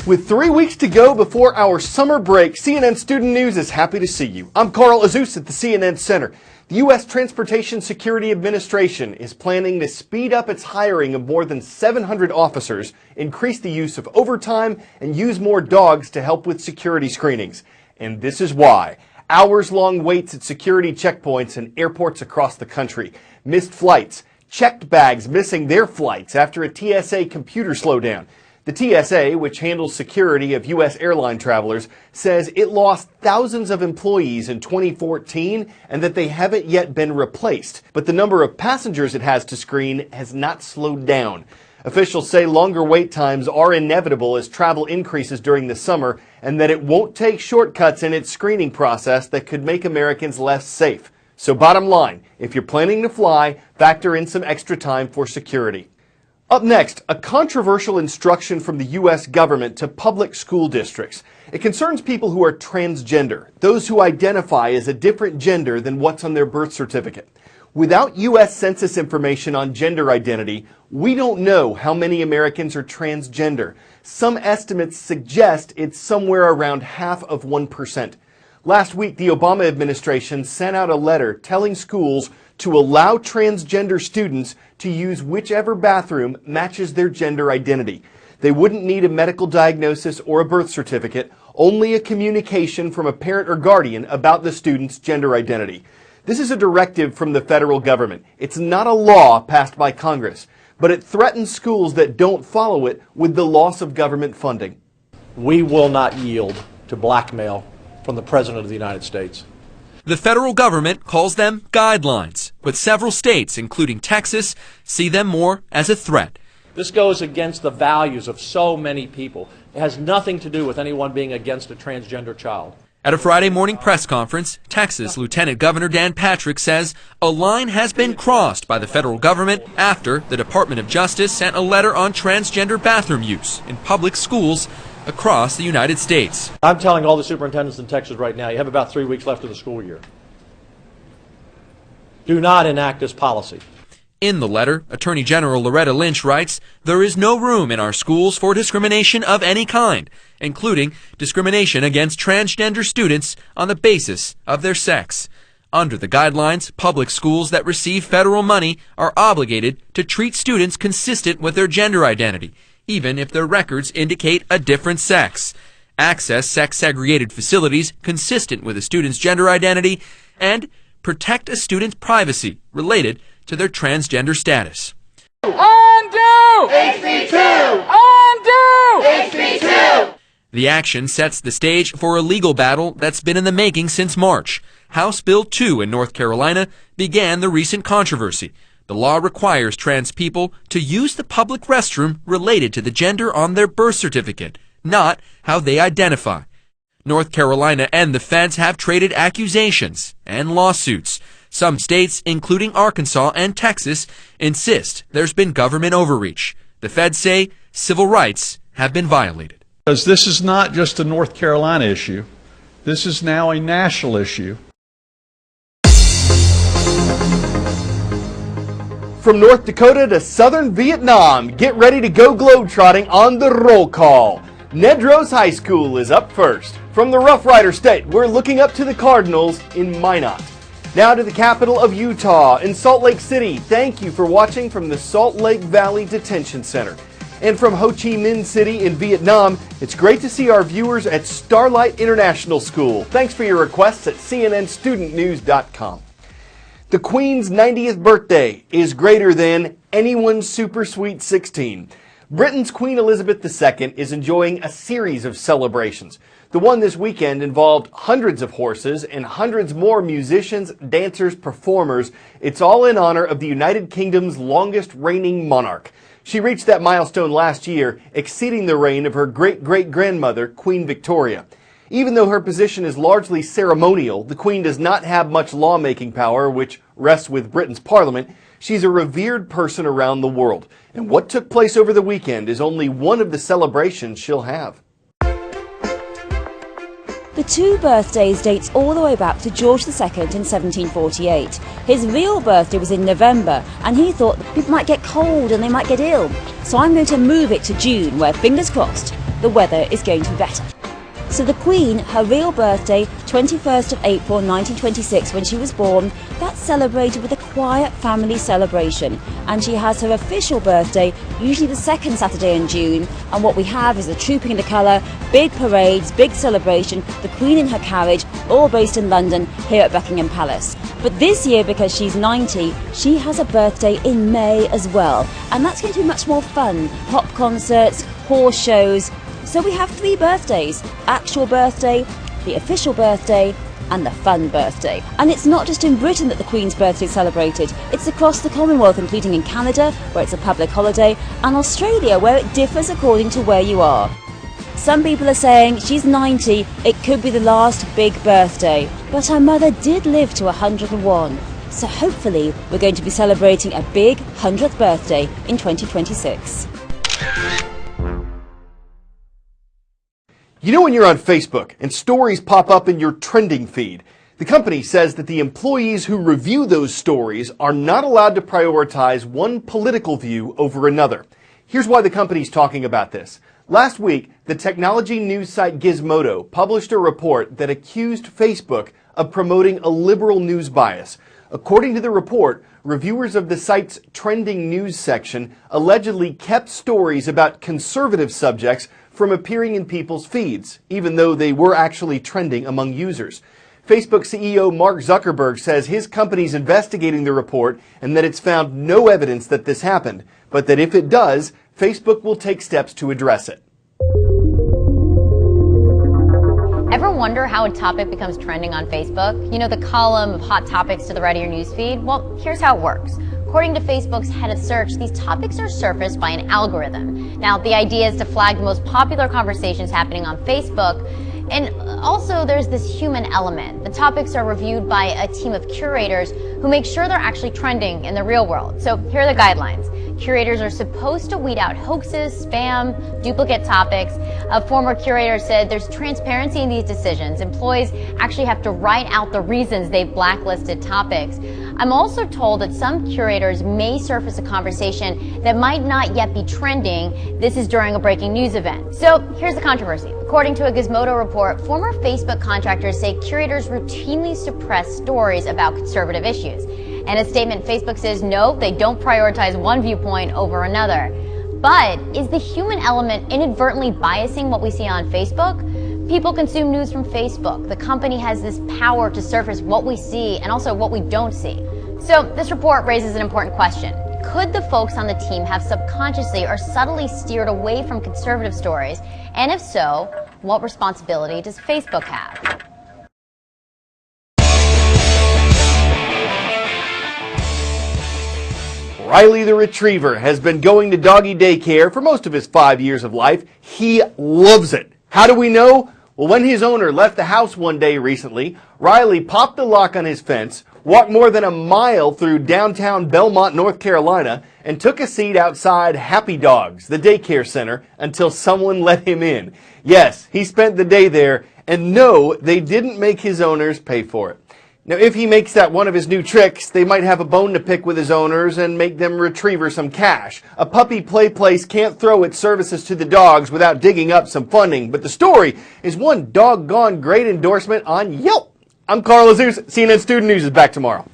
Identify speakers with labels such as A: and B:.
A: With 3 weeks to go before our summer break, CNN Student News is happy to see you. I'm Carl Azus at the CNN Center. The U.S. Transportation Security Administration is planning to speed up its hiring of more than 700 officers, increase the use of overtime, and use more dogs to help with security screenings. And this is why. Hours-long waits at security checkpoints and airports across the country, missed flights, checked bags missing their flights after a TSA computer slowdown. The TSA, which handles security of U.S. airline travelers, says it lost thousands of employees in 2014 and that they haven't yet been replaced. But the number of passengers it has to screen has not slowed down. Officials say longer wait times are inevitable as travel increases during the summer and that it won't take shortcuts in its screening process that could make Americans less safe. So bottom line, if you're planning to fly, factor in some extra time for security. Up next, a controversial instruction from the U.S. government to public school districts. It concerns people who are transgender, those who identify as a different gender than what's on their birth certificate. Without U.S. Census information on gender identity, we don't know how many Americans are transgender. Some estimates suggest it's somewhere around 0.5%. Last week, the Obama administration sent out a letter telling schools to allow transgender students to use whichever bathroom matches their gender identity. They wouldn't need a medical diagnosis or a birth certificate, only a communication from a parent or guardian about the student's gender identity. This is a directive from the federal government. It's not a law passed by Congress, but it threatens schools that don't follow it with the loss of government funding.
B: We will not yield to blackmail from the President of the United States.
C: The federal government calls them guidelines, but several states, including Texas, see them more as a threat.
B: This goes against the values of so many people. It has nothing to do with anyone being against a transgender child.
C: At a Friday morning press conference, Texas Lieutenant Governor Dan Patrick says a line has been crossed by the federal government after the Department of Justice sent a letter on transgender bathroom use in public schools across the United States.
B: I'm telling all the superintendents in Texas right now, you have about 3 weeks left of the school year. Do not enact this policy.
C: In the letter, Attorney General Loretta Lynch writes, "There is no room in our schools for discrimination of any kind, including discrimination against transgender students on the basis of their sex. Under the guidelines, public schools that receive federal money are obligated to treat students consistent with their gender identity, even if their records indicate a different sex, access sex-segregated facilities consistent with a student's gender identity, and protect a student's privacy related to their transgender status."
D: Undo! HB2! Undo! HB2!
C: The action sets the stage for a legal battle that's been in the making since March. House Bill 2 in North Carolina began the recent controversy. The law requires trans people to use the public restroom related to the gender on their birth certificate, not how they identify. North Carolina and the feds have traded accusations and lawsuits. Some states, including Arkansas and Texas, insist there's been government overreach. The feds say civil rights have been violated.
E: Because this is not just a North Carolina issue. This is now a national issue.
A: From North Dakota to southern Vietnam, get ready to go globetrotting on the roll call. Nedros High School is up first. From the Rough Rider State, we're looking up to the Cardinals in Minot. Now to the capital of Utah, in Salt Lake City. Thank you for watching from the Salt Lake Valley Detention Center. And from Ho Chi Minh City in Vietnam, it's great to see our viewers at Starlight International School. Thanks for your requests at cnnstudentnews.com. The Queen's 90th birthday is greater than anyone's super sweet 16. Britain's Queen Elizabeth II is enjoying a series of celebrations. The one this weekend involved hundreds of horses and hundreds more musicians, dancers, performers. It's all in honor of the United Kingdom's longest reigning monarch. She reached that milestone last year, exceeding the reign of her great-great-grandmother, Queen Victoria. Even though her position is largely ceremonial, the Queen does not have much lawmaking power, which rests with Britain's Parliament. She's a revered person around the world. And what took place over the weekend is only one of the celebrations she'll have.
F: The two birthdays dates all the way back to George II in 1748. His real birthday was in November, and he thought that people might get cold and they might get ill. So I'm going to move it to June, where, fingers crossed, the weather is going to be better. So the Queen, her real birthday, 21st of April 1926, when she was born, that's celebrated with a quiet family celebration. And she has her official birthday, usually the second Saturday in June. And what we have is the Trooping into Colour, big parades, big celebration, the Queen in her carriage, all based in London, here at Buckingham Palace. But this year, because she's 90, she has a birthday in May as well. And that's going to be much more fun. Pop concerts, horse shows. So we have 3 birthdays: actual birthday, the official birthday, and the fun birthday. And it's not just in Britain that the Queen's birthday is celebrated, it's across the Commonwealth, including in Canada, where it's a public holiday, and Australia, where it differs according to where you are. Some people are saying she's 90, it could be the last big birthday. But her mother did live to 101, so hopefully we're going to be celebrating a big 100th birthday in 2026.
A: You know when you're on Facebook and stories pop up in your trending feed? The company says that the employees who review those stories are not allowed to prioritize one political view over another. Here's why the company's talking about this. Last week, the technology news site Gizmodo published a report that accused Facebook of promoting a liberal news bias. According to the report, reviewers of the site's trending news section allegedly kept stories about conservative subjects from appearing in people's feeds, even though they were actually trending among users. Facebook CEO Mark Zuckerberg says his company's investigating the report and that it's found no evidence that this happened, but that if it does, Facebook will take steps to address it.
G: Ever wonder how a topic becomes trending on Facebook? You know, the column of hot topics to the right of your newsfeed? Well, here's how it works. According to Facebook's head of search, these topics are surfaced by an algorithm. Now, the idea is to flag the most popular conversations happening on Facebook. And also, there's this human element. The topics are reviewed by a team of curators who make sure they're actually trending in the real world. So here are the guidelines. Curators are supposed to weed out hoaxes, spam, duplicate topics. A former curator said there's transparency in these decisions. Employees actually have to write out the reasons they've blacklisted topics. I'm also told that some curators may surface a conversation that might not yet be trending. This is during a breaking news event. So here's the controversy. According to a Gizmodo report, former Facebook contractors say curators routinely suppress stories about conservative issues. In a statement, Facebook says no, they don't prioritize one viewpoint over another. But is the human element inadvertently biasing what we see on Facebook? People consume news from Facebook. The company has this power to surface what we see and also what we don't see. So this report raises an important question. Could the folks on the team have subconsciously or subtly steered away from conservative stories? And if so, what responsibility does Facebook have?
A: Riley the Retriever has been going to doggy daycare for most of his 5 years of life. He loves it. How do we know? Well, when his owner left the house one day recently, Riley popped the lock on his fence, walked more than a mile through downtown Belmont, North Carolina, and took a seat outside Happy Dogs, the daycare center, until someone let him in. Yes, he spent the day there, and no, they didn't make his owners pay for it. Now, if he makes that one of his new tricks, they might have a bone to pick with his owners and make them retriever some cash. A puppy play place can't throw its services to the dogs without digging up some funding, but the story is one doggone great endorsement on Yelp. I'm Carl Azus. CNN Student News is back tomorrow.